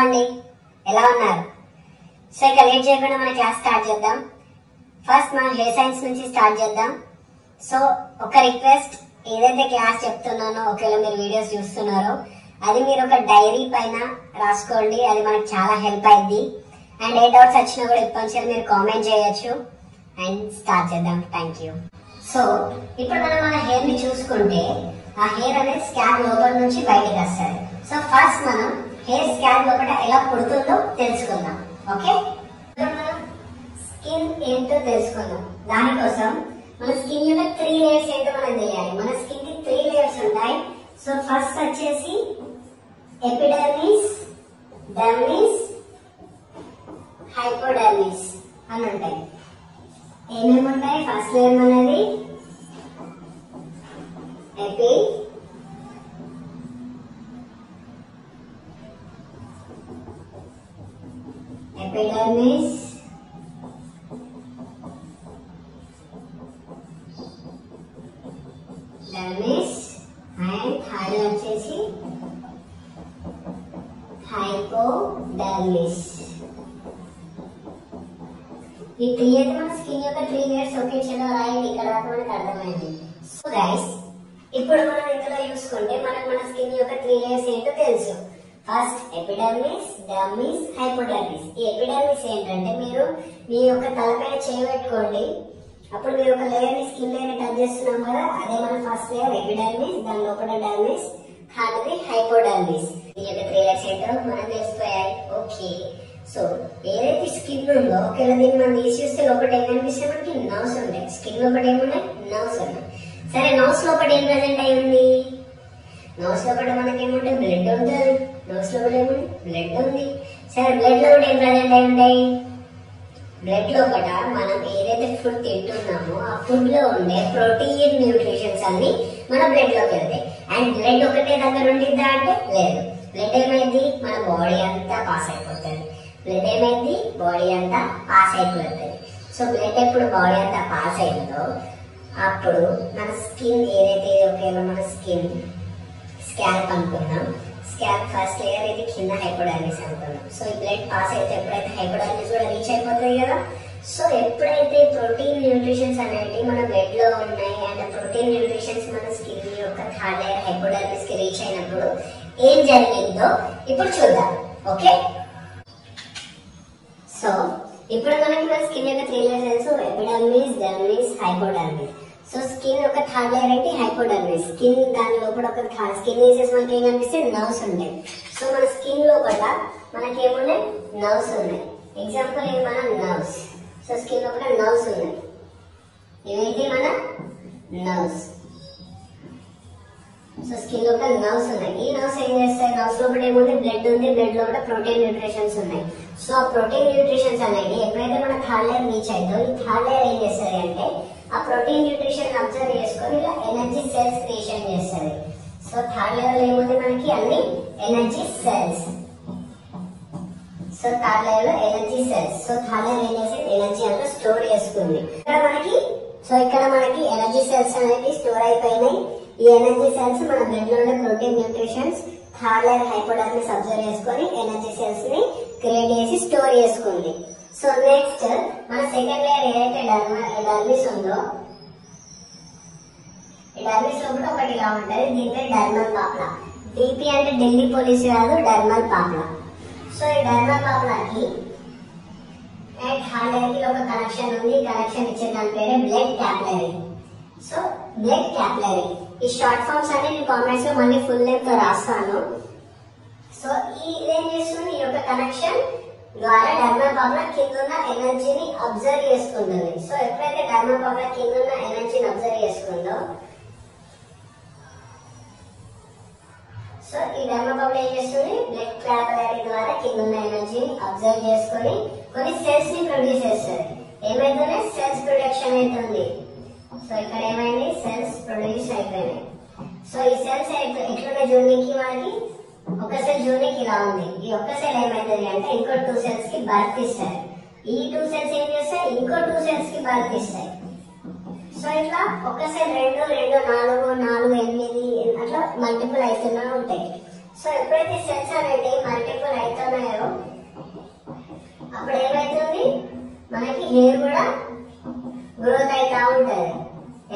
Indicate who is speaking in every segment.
Speaker 1: అండి, ఎలా ఉన్నారు? సో ఇక లేట్ చేయకుండా మన క్లాస్ స్టార్ట్ చేద్దాం. ఫస్ట్ మనం హెయిర్ సైన్స్ నుంచి స్టార్ట్ చేద్దాం. సో ఒక రిక్వెస్ట్, ఏదైతే క్లాస్ చెప్తున్నానో ఒకవేళ మీరు వీడియోస్ చూస్తున్నారో అది మీరు ఒక డైరీ పైన రాసుకోండి. అది మనకి చాలా హెల్ప్ అయింది. అండ్ ఏ డౌట్స్ వచ్చినా కూడా ఇప్పటి మీరు కామెంట్ చేయొచ్చు. అండ్ స్టార్ట్ చేద్దాం. Thank you. సో ఇప్పుడు మనం మన హెయిర్ ని చూసుకుంటే ఆ హెయిర్ అనేది స్కాల్ప్ లోపల నుంచి బయటకు వస్తుంది. సో ఫస్ట్ మనం హెయిర్ స్కాల్ప్ లోపల ఎలా పుడుతుందో తెలుసుకుందాం. ఓకే, మనం స్కిన్ ఏంటో తెలుసుకుందాం. దానికోసం మన స్కిన్ యొక్క 3 లేయర్స్ ఏంటో మనకు తెలియాలి. మన స్కిన్ కి 3 లేయర్స్ ఉంటాయి. సో ఫస్ట్ వచ్చేసి ఎపిడర్మిస్, డర్మిస్, హైపోడర్మిస్ అని ఉంటాయి. ఏమేమి ఉంటాయి? ఫస్ట్ లేయర్ అనేది AP, epidermis, dermis and third వచ్చేసి హైపోడర్మిస్. ఈ 3 అయితే మన స్కిన్ యొక్క 3 లేయర్స్. ఓకే, చలో రాయండి. ఇక్కడ దాకా మనకు అర్థమైంది. సో గైస్, ఇప్పుడు మనం ఇందులో చూసుకుంటే మనకు మన స్కిన్ యొక్క 3 లేయర్స్ ఏంటో తెలుసు. First epidermis, dermis, hypodermis. ఈ ఎపిడర్మిస్ ఏంటంటే మీరు మీ యొక్క తలపైన చేయబెట్టుకోండి. అప్పుడు మీరు ఒక లేయర్ ని స్కిన్ లేయర్ ని టచ్ చేస్తున్నాం కదా, అదే మన ఫస్ట్ లేయర్ ఎపిడర్మిస్, దాని లోపల డర్మిస్, థర్డ్ది హైపోడర్మిస్. ఈ యొక్క 3 లేయర్స్ ఏంటో మనం తెలిసిపోయాయి. ఓకే, సో ఏదైతే స్కిన్ ఉందో ఒకవేళ దీన్ని మనం తీసి చూస్తే లోపల ఏం కనిపిస్తే మనకి నర్వ్స్ ఉంటాయి. స్కిన్ లోపల ఏమున్నాయి? నర్వ్స్ ఉన్నాయి. సరే, నర్వ్స్ లోపల ఏం ప్రజెంట్ అయి ఉంది? నర్వ్స్ లోపల మనకి ఏముంటాయి? బ్లడ్ ఉంటుంది. నర్వ్స్ లోపల ఏముంది? బ్లడ్ ఉంది. సరే, బ్లడ్ లో కూడా ఏం ప్రజెంట్ అయి ఉంటాయి? బ్లడ్ లోపల మనం ఏదైతే ఫుడ్ తింటున్నామో ఆ ఫుడ్ లో ఉండే ప్రోటీన్, న్యూట్రిషన్స్ అన్ని మన బ్లడ్ లోకి వెళ్తాయి. అండ్ బ్లడ్ ఒకటే దగ్గర ఉండిద్దా అంటే లేదు. బ్లడ్ ఏమైంది? మన బాడీ అంతా పాస్ అయిపోతుంది. బ్లడ్ ఏమైంది? బాడీ అంతా పాస్ అయిపోతుంది. సో బ్లడ్ ఎప్పుడు బాడీ అంతా పాస్ అయిందో అప్పుడు మన స్కిన్ ఏదైతే ఒకవేళ మన స్కిన్ స్కాల్ప్ అనుకున్నాం. స్కాల్ప్ ఫస్ట్ లేయర్ ఇది, కింద హైపోడర్మిస్ అనుకున్నాం. సో ఈ బ్లడ్ పాస్ అయితే ఎప్పుడైతే హైపోడర్మిస్ కూడా రీచ్ అయిపోతుంది కదా. సో ఎప్పుడైతే ప్రోటీన్, న్యూట్రిషన్స్ అనేవి మన బ్లడ్ లో ఉన్నాయి అండ్ ప్రోటీన్, న్యూట్రిషన్స్ మన స్కిన్ యొక్క థర్డ్ లేయర్ హైపోడర్మిస్ కి రీచ్ అయినప్పుడు ఏం జరిగిందో ఇప్పుడు చూద్దాం. ఓకే, సో ఇప్పుడు మనకి మన స్కిన్ యొక్క 3 లేయర్స్ తెలుసు. Epidermis, dermis, hypodermis. So skin ఒక థర్డ్ లేయర్ ఏంటి? హైపోడర్మిస్. స్కిన్ దాని లోపల ఒక స్కిన్ తీసేసి మనకి ఏం కనిపిస్తే నర్వ్స్ ఉంటాయి. సో మన స్కిన్ లోపల మనకి ఏమున్నాయి? నర్వ్స్ ఉన్నాయి. ఎగ్జాంపుల్ ఇది మన నర్వ్స్. సో స్కిన్ లోపల నర్వ్స్ ఉన్నాయి. ఇవేంటి? మన నర్వ్స్. సో స్కిన్ లోపల నర్వ్స్ ఉన్నాయి. ఈ నర్వ్స్ ఏం చేస్తాయి? నర్వ్స్ లోపల ఏముంది? బ్లడ్ ఉంది. బ్లడ్ లోపల ప్రోటీన్, న్యూట్రిషన్స్ ఉన్నాయి. సో ఆ ప్రోటీన్, న్యూట్రిషన్స్ అనేది ఎప్పుడైతే మన థర్డ్ లేయర్ రీచ్ అయిందో ఈ థర్డ్ లేయర్ ఏం చేస్తుంది అంటే ఆ ప్రోటీన్, న్యూట్రిషన్ అబ్జర్వ్ చేసుకొని ఇలా ఎనర్జీ సెల్స్ క్రియేషన్ చేస్తుంది. సో థర్డ్ లేయర్ ఏముంది? మనకి అన్ని energy cells. So third layer లో energy cells. So third layer ఏం చేసి ఎనర్జీ అంతా స్టోర్ చేసుకుంది. ఇక్కడ మనకి ఎనర్జీ సెల్స్ అనేది స్టోర్ అయిపోయినాయి. ఈ ఎనర్జీ సెల్స్ మన బ్లడ్ లో ఉండే protein, nutritions third layer hypodermis observe చేసుకొని ఎనర్జీ సెల్స్ ని క్రియేట్ చేసి స్టోర్ చేసుకుంది. సో నెక్స్ట్ మన సెకండ్ లేయర్ ఏదైతే డర్మిస్ ఉందో ఈ డర్మిస్ లో కూడా ఒకటి ఇలా ఉంటుంది. దీని పేరు డర్మల్ పాప్లా. డిపి అంటే ఢిల్లీ పోలీస్ కాదు, డర్మల్ పాప్లా. సో ఈ డర్మల్ పాప్లాకి అండ్ థర్డ్ లేయర్ కి ఒక కనెక్షన్ ఉంది. కనెక్షన్ ఇచ్చే దాని పేరే blood capillary. So blood capillary ఈ షార్ట్ ఫార్మ్స్ అన్ని నేను కామెంట్స్ లో మళ్ళీ ఫుల్ నేమ్ తో రాస్తాను. సో ఇదేం చేస్తుంది? ఈ యొక్క కనెక్షన్ ద్వారా డర్మల్ పాప్లా కింద ఉన్న ఎనర్జీని అబ్జర్వ్ చేసుకుంటుంది. సో ఎప్పుడైతే డర్మల్ పాప్లా కింద ఉన్న ఎనర్జీని అబ్జర్వ్ చేసుకుందో సో ఈ డర్మల్ పాప్లా ఏం చేస్తుంది? బ్లడ్ క్యాపిలరీ ద్వారా కింద ఉన్న ఎనర్జీని అబ్జర్వ్ చేసుకొని కొన్ని సెల్స్ ని ప్రొడ్యూస్ చేస్తుంది. ఏమైతుంది? సెల్స్ ప్రొడక్షన్ అవుతుంది. సో ఇక్కడ ఏమైంది? సెల్స్ ప్రొడ్యూస్ అయిపోయినాయి. సో ఈ సెల్స్ ఎట్లున్నాయి జూనికి? మనకి ఒక సెల్ జూనికి ఇలా ఉంది. ఈ ఒక్క సెల్ ఏమైతుంది అంటే ఇంకో 2 సెల్స్ కి బర్త్ ఇస్తాయి. ఈ 2 సెల్స్ ఏం చేస్తాయి? ఇంకో 2 సెల్స్ కి బర్త్ ఇస్తాయి. సో ఇట్లా ఒక సెల్ 2, 2, 4, 4, 8 అట్లా మల్టిపుల్ అవుతూనే ఉంటాయి. సో ఎప్పుడైతే సెల్స్ అనేవి మల్టిపుల్ అవుతున్నాయో అప్పుడు ఏమైతుంది, మనకి హెయిర్ కూడా గ్రోత్ అవుతా ఉంటది.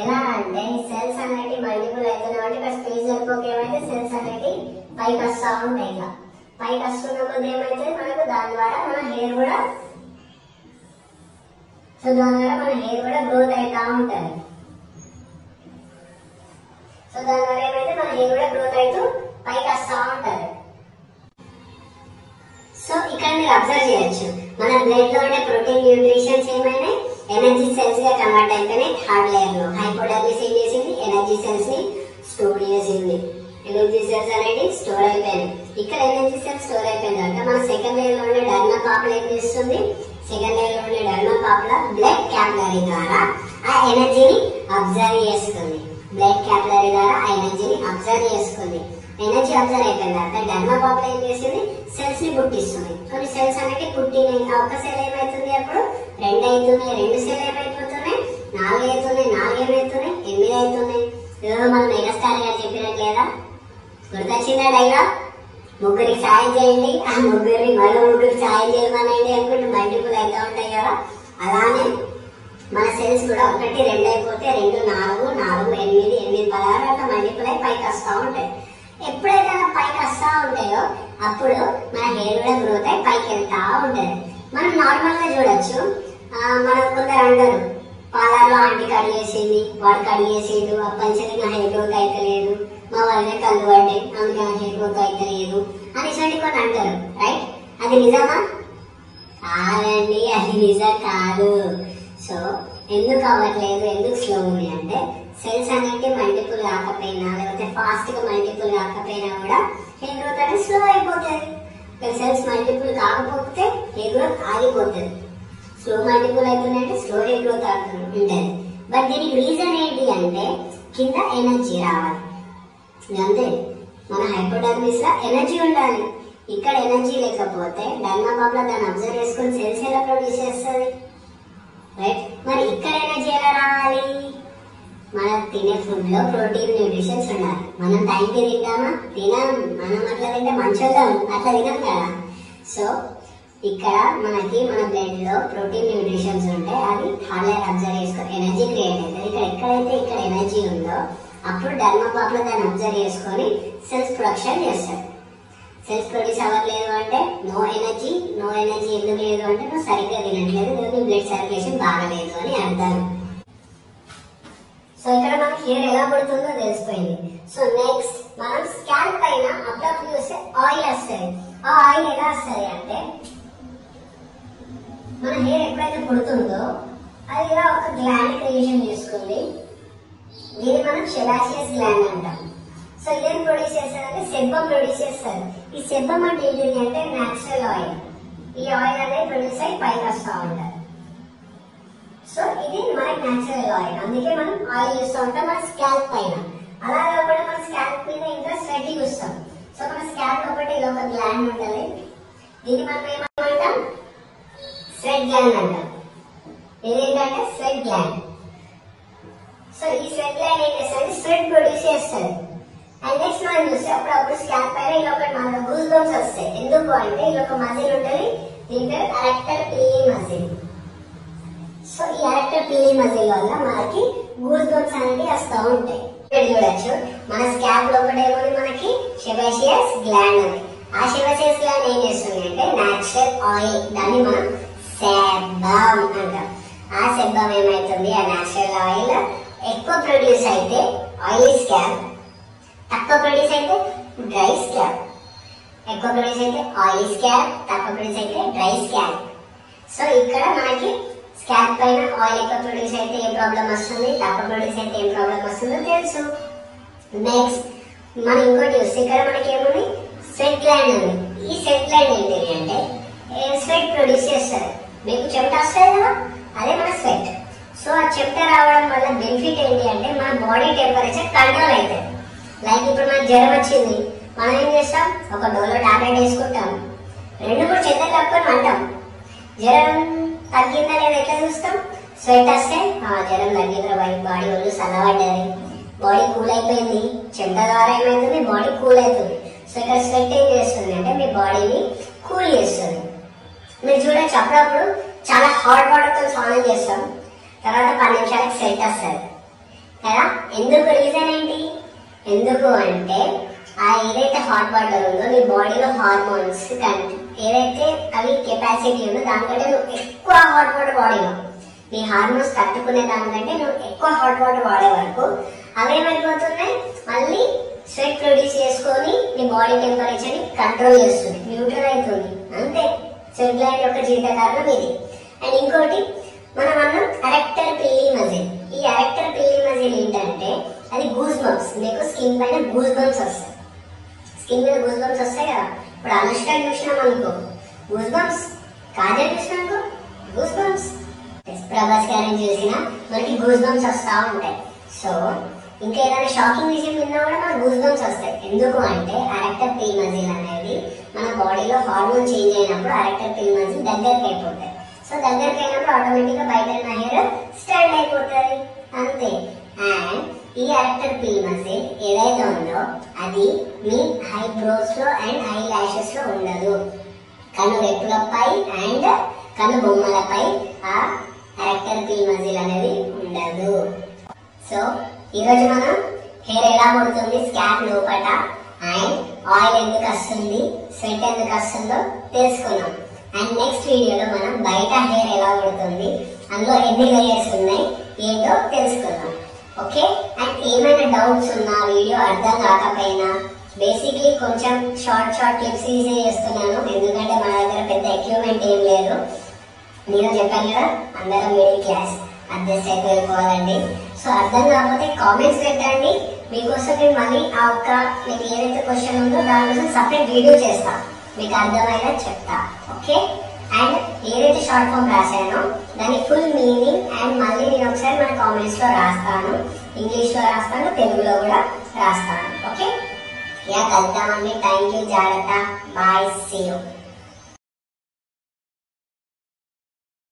Speaker 1: ఎలా అంటే సెల్స్ అనేవి మల్టిపుల్ అవుతున్నాయి అంటే ఇక్కడ స్పేస్ సరిపోక ఏమైతే సెల్స్ అనేవి పైకి వస్తూ ఉంటాయి. ఇలా పైకి వస్తున్న కొద్ది ఏమైతే మనకు దాని ద్వారా మన హెయిర్ కూడా గ్రోత్ అవుతా ఉంటది. సో దాని ద్వారా ఏమైతే మన హెయిర్ కూడా గ్రోత్ అవుతూ పైకి వస్తూ ఉంటది. సో ఇక్కడ మీరు అబ్జర్వ్ చేయొచ్చు, మన బ్లడ్ లో ఉండే ప్రోటీన్ న్యూట్రిషన్స్ ఏమైనా ఎనర్జీ సెల్స్ గా కన్వర్ట్ అయిపోయినాయి. థర్డ్ లేయర్ లో హైపోడర్మిస్ ఏం చేసింది, ఎనర్జీ సెల్స్ ని స్టోర్ చేసింది. ఎనర్జీ సెల్స్ అనేది స్టోర్ అయిపోయాయి. ఇక్కడ ఎనర్జీ సెల్స్ స్టోర్ అయిపోయింది అంటే మన సెకండ్ లేయర్ లో ఉండే డర్మా పాపులా ఏం చేస్తుంది, సెకండ్ లేయర్ లో ఉండే డర్మా పాపులా బ్లడ్ క్యాపిలరీ ద్వారా ఆ ఎనర్జీని అబ్జర్వ్ చేసుకుంది. బ్లడ్ క్యాపిలరీ ద్వారా ఆ ఎనర్జీని అబ్జర్వ్ చేసుకుంది. ఎనర్జీ అబ్జర్వ్ అయిపోయిన తర్వాత డర్మా పాపులా ఏం చేసింది, సెల్స్ ని పుట్టిస్తుంది. కొన్ని సెల్స్ అనేది పుట్టినాయి. ఒక సెల్ ఏమైతుంది, అప్పుడు 2 అవుతున్నాయి, 2 సెల్ ఏమైపోతున్నాయి, 4 అవుతున్నాయి, 4 ఏమైతున్నాయి, 8 అవుతున్నాయి. ఏదో మనం మెగాస్టార్ గారు చెప్పినట్లేదా, గుర్తొచ్చిందా డైలాగ్, ముగ్గురికి సాయం చేయండి, ఆ ముగ్గురిని మరో ముగ్గురికి సాయం చేయమనండి అనుకుంటే మల్టిపుల్ అవుతా ఉంటాయి కదా. అలానే మన సెల్స్ కూడా 1, 2 అయిపోతే 2, 4, 4, 8, 8, 16 అట్లా మల్టిపుల్ అయి పైకి వస్తూ ఉంటాయి. ఎప్పుడైతే అలా పైకి వస్తూ ఉంటాయో అప్పుడు మన హెయిర్ కూడా గ్రోత్ అయి పైకి వెళ్తా ఉంటది. మనం నార్మల్ గా చూడొచ్చు, మనం కొందరు అంటారు పార్లర్ లో ఆంటీ కట్ చేసింది, వాడు కట్ చేసిండు, అప్పంచని నా హెయిర్ గ్రోత్ అయితలేదు, మా వాళ్ళనే కళ్ళు పడ్డాయి అందుకే నా హెయిర్ గ్రోత్ అయితలేదు అనేసి కొన్ని అంటారు. రైట్, అది నిజమా? కాదండి, అది నిజం కాదు. సో ఎందుకు అవ్వట్లేదు, ఎందుకు స్లో ఉంది అంటే సెల్స్ అనేవి మల్టిపుల్ కాకపోయినా లేకపోతే ఫాస్ట్ గా మల్టిపుల్ కాకపోయినా కూడా హెయిర్ గ్రోత్ అనేది స్లో అయిపోతుంది. సెల్స్ మల్టిపుల్ కాకపోతే హెయిర్ గ్రోత్ ఆగిపోతుంది. స్లో మల్టిపుల్ అవుతుందంటే స్లో హెయిర్ గ్రోత్ ఉంటుంది. బట్ దీనికి రీజన్ ఏంటి అంటే కింద ఎనర్జీ రావాలి. అంతే, మన హైపోడర్మిస్ లో ఎనర్జీ ఉండాలి. ఇక్కడ ఎనర్జీ లేకపోతే డర్మా పాపులా దాన్ని అబ్జర్వ్ చేసుకుని సెల్స్ ఎలా ప్రొడ్యూస్ చేస్తుంది. రైట్, మరి ఇక్కడ ఎనర్జీ ఎలా రావాలి? మనం తినే ఫుడ్ లో ప్రోటీన్ న్యూట్రిషన్స్ ఉండాలి. మనం టైంకి తింటామా? తినాం. మనం అట్లా తింటే మంచిగా అట్లా తినాం కదా. సో ఇక్కడ మనకి మన బ్లడ్ లో ప్రోటీన్ న్యూట్రిషన్స్ ఉంటే అవి థర్డ్ లేయర్ అబ్జర్వ్ చేసుకొని ఎనర్జీ క్రియేట్ అవుతుంది. ఎక్కడైతే ఇక్కడ ఎనర్జీ ఉందో అప్పుడు డర్మా పాపులా దాన్ని అబ్జర్వ్ చేసుకొని సెల్స్ ప్రొడక్షన్ చేస్తారు. సెల్స్ ప్రొడ్యూస్ అవ్వట్లేదు అంటే నో ఎనర్జీ. నో ఎనర్జీ ఎందుకు లేదు అంటే నువ్వు సరిగ్గా తినట్లేదు, నీ బ్లడ్ సర్క్యులేషన్ బాగలేదు అని అర్థం. సో ఇక్కడ మనకి హెయిర్ ఎలా పడుతుందో తెలిసిపోయింది. సో నెక్స్ట్ మనం స్కాల్ప్ పైన అప్పుడప్పుడు చూస్తే ఆయిల్ వస్తుంది. ఆ ఆయిల్ ఎలా వస్తుంది అంటే మన హెయిర్ ఎప్పుడైతే పుడుతుందో అది ఇలా ఒక గ్లాండ్ క్రియేషన్ చేసుకుంది. దీన్ని మనం సెబాషియస్ గ్లాండ్ అంటాం. సో ఇదేం ప్రొడ్యూస్ చేస్తారంటే సెబ్బం ప్రొడ్యూస్ చేస్తారు. ఈ సెబ్బం అంటే ఏంటిది అంటే న్యాచురల్ ఆయిల్. ఈ ఆయిల్ అనేది ప్రొడ్యూస్ అయ్యి పైకి వస్తూ ఉంటారు. సో ఇది మనకి న్యాచురల్ ఆయిల్, అందుకే మనం ఆయిల్ చూస్తూ ఉంటాం మన స్కాల్ప్ పైన. అలా కాకుండా మన స్కాల్ప్ మీద ఇంకా స్వెట్ చూస్తాం. సో మన స్కాల్ప్ ఒకటి ఇలా ఒక గ్లాండ్ ఉంటుంది. దీన్ని మనం ఏమంటాం, స్వెట్ గ్లాండ్ అంటాం. ఇదేంటంటే స్వెట్ గ్లాండ్. సో ఈ స్వెట్ గ్లాండ్ ఏం చేస్తుంది, స్వెట్ ప్రొడ్యూస్ చేస్తుంది. అండ్ నెక్స్ట్ మనం చూస్తే అప్పుడప్పుడు స్కాల్ప్ పైన ఇలా ఒకటి మనకు గూస్ బంప్స్ వస్తాయి. ఎందుకు అంటే ఇలా ఒక మజిల్ ఉంటుంది, దీని పేరు అరెక్టర్ పిల్లీ మజిల్. సో ఈ అరెక్టర్ పిల్లీ మజిల్ వల్ల మనకి గూస్ బంప్స్ అనేవి వస్తూ ఉంటాయి. ఇక్కడ చూడొచ్చు మన స్కాల్ప్ లో ఒకటేమో మనకి సెబాషియస్ గ్లాండ్ ఉంది. ఆ సెబాషియస్ గ్లాండ్ ఏం చేస్తుంది అంటే న్యాచురల్ ఆయిల్, దాన్ని మనం సెబ్బం అంటాం. ఆ సెబ్బం ఏమైతుంది, ఆ న్యాచురల్ ఆయిల్ ఎక్కువ ప్రొడ్యూస్ అయితే ఆయిలీ స్కాల్ప్, తక్కువ ప్రొడ్యూస్ అయితే డ్రై స్కాల్ప్. ఎక్కువ ప్రొడ్యూస్ అయితే ఆయిలీ స్కాల్ప్, తక్కువ ప్రొడ్యూస్ అయితే డ్రై స్కాల్ప్. సో ఇక్కడ మనకి స్కాల్ప్ పైన ఆయిల్ ఎక్కువ ప్రొడ్యూస్ అయితే ఏ ప్రాబ్లం వస్తుంది, తక్కువ ప్రొడ్యూస్ అయితే ఏం ప్రాబ్లం వస్తుందో తెలుసు. నెక్స్ట్ మనం ఇంకోటి చూస్తే ఇక్కడ మనకి ఏముంది, స్వెట్ గ్లాండ్ ఉంది. ఈ స్వెట్ గ్లాండ్ ఏంటి అంటే స్వెట్ ప్రొడ్యూస్ చేస్తారు. మీకు చెమట వస్తుంది కదా, అదే మన స్వెట్. సో ఆ చెమట రావడం వల్ల బెనిఫిట్ ఏంటి అంటే మన బాడీ టెంపరేచర్ కంట్రోల్ అవుతుంది. లైక్ ఇప్పుడు మనకి జ్వరం వచ్చింది, మనం ఏం చేస్తాం, ఒక డోలో టాబ్లెట్ వేసుకుంటాం, 2-3 చేతులు కప్పుకొని అంటాం. జ్వరం తగ్గిందా లేదా ఎట్లా చూస్తాం, స్వెట్ వస్తే జ్వరం తగ్గిందా, బాడీ ఒళ్ళు చల్లబడ్డది, బాడీ కూల్ అయిపోయింది. చెమట ద్వారా ఏమైతుంది, బాడీ కూల్ అవుతుంది. సో ఇక్కడ స్వెట్ ఏం చేస్తుంది అంటే మీ బాడీని కూల్ చేస్తుంది. మీరు చూడొచ్చు అప్పుడప్పుడు చాలా హాట్ వాటర్తో స్నానం చేస్తాం, తర్వాత 10 నిమిషాలకు స్వెట్ వస్తుంది కదా. ఎందుకు రీజన్ ఏంటి? ఎందుకు అంటే ఆ ఏదైతే హాట్ వాటర్ ఉందో మీ బాడీలో హార్మోన్స్ ఏదైతే అవి కెపాసిటీ ఉందో దానికంటే నువ్వు ఎక్కువ హాట్ వాటర్ బాడీలో నీ హార్మోన్స్ తట్టుకునే దానికంటే నువ్వు ఎక్కువ హాట్ వాటర్ వాడే వరకు అవేమైపోతున్నాయి, మళ్ళీ స్వెట్ ప్రొడ్యూస్ చేసుకొని నీ బాడీ టెంపరేచర్ ని కంట్రోల్ చేస్తుంది, న్యూట్రల్ అవుతుంది. అంతే స్వెట్ గ్లాండ్ యొక్క జీవిత కారణం ఇది. అండ్ ఇంకోటి మనం అన్నాం ఎరెక్టర్ పిల్లీ మజిల్. ఈ ఎరెక్టర్ పిల్లీ మజిల్ ఏంటంటే అది గూస్ బంప్స్. మీకు స్కిన్ పైన గూస్ బంప్స్ వస్తాయి, స్కిన్ మీద గూస్ బంప్స్ వస్తాయి కదా. ఇప్పుడు అనుష్క చూసినాం అనుకో గూస్ బంప్స్, కాజల్ చూసినాం అనుకో గూస్ బంప్స్, ప్రభాస్ గారిని చూసినా మనకి గూస్ బంప్స్ వస్తూ ఉంటాయి. సో ఇంకా ఏదైనా షాకింగ్ విషయం విన్నా కూడా మనకు గూస్ బంప్స్ వస్తాయి. ఎందుకు అంటే ఎరెక్టర్ పిల్లీ మజిల్ అనేది మన బాడీలో హార్మోన్ చేంజ్ అయినప్పుడు ఎరెక్టర్ పిల్లీ మజిల్ దగ్గరికి అయిపోతాయి. సో దగ్గరికి అయినప్పుడు ఆటోమేటిక్ గా బయట ఉన్న హెయిర్ స్టాండ్ అయిపోతుంది, అంతే. అండ్ ఈ ఎరెక్టర్ పిల్లీ మజిల్ ఏదైతే ఉందో అది మీ ఐబ్రోస్ లో అండ్ ఐ లాషెస్ లో ఉండదు, కను రెప్పులపై అండ్ కను బొమ్మలపై ఆ ఎరెక్టర్ పిల్లీ మజిల్ అనేది ఉండదు. సో ఈరోజు మనం హెయిర్ ఎలా పడుతుంది స్కాల్ప్ లోపట, అండ్ ఆయిల్ ఎందుకు వస్తుంది, స్వెట్ ఎందుకు వస్తుందో తెలుసుకున్నాం. అండ్ నెక్స్ట్ వీడియోలో మనం బయట హెయిర్ ఎలా పడుతుంది, అందులో ఎన్ని లేయర్స్ ఉన్నాయి ఏంటో తెలుసుకుందాం. ఓకే. అండ్ ఏమైనా డౌట్స్ ఉన్నా, వీడియో అర్థం కాకపోయినా, బేసిక్లీ కొంచెం షార్ట్ క్లిప్స్ ఈజీ చేస్తున్నాను ఎందుకంటే మన దగ్గర పెద్ద ఎక్విప్మెంట్ ఏం లేదు. నేను చెప్పాను కదా అందరం మిడిల్ క్లాస్, అడ్జస్ట్ అయితే వెళ్ళిపోవాలండి. సో అర్థం కాకపోతే కామెంట్స్ పెట్టండి, మీకోసం నేను మళ్ళీ ఆ ఒక్క మీకు ఏదైతే క్వశ్చన్ ఉందో దానికోసం సపరేట్ వీడియో చేస్తా, మీకు అర్థమైనా చెప్తా. ఓకే. అండ్ ఏదైతే షార్ట్ ఫామ్ రాశానో దాని ఫుల్ మీనింగ్ అండ్ మళ్ళీ నేను ఒకసారి మన కామెంట్స్ లో రాస్తాను, ఇంగ్లీష్ లో రాస్తాను, తెలుగులో కూడా రాస్తాను. ఓకే. యా కలుద్దామండి. Thank you. జాగ్రత్త. బాయ్. See you.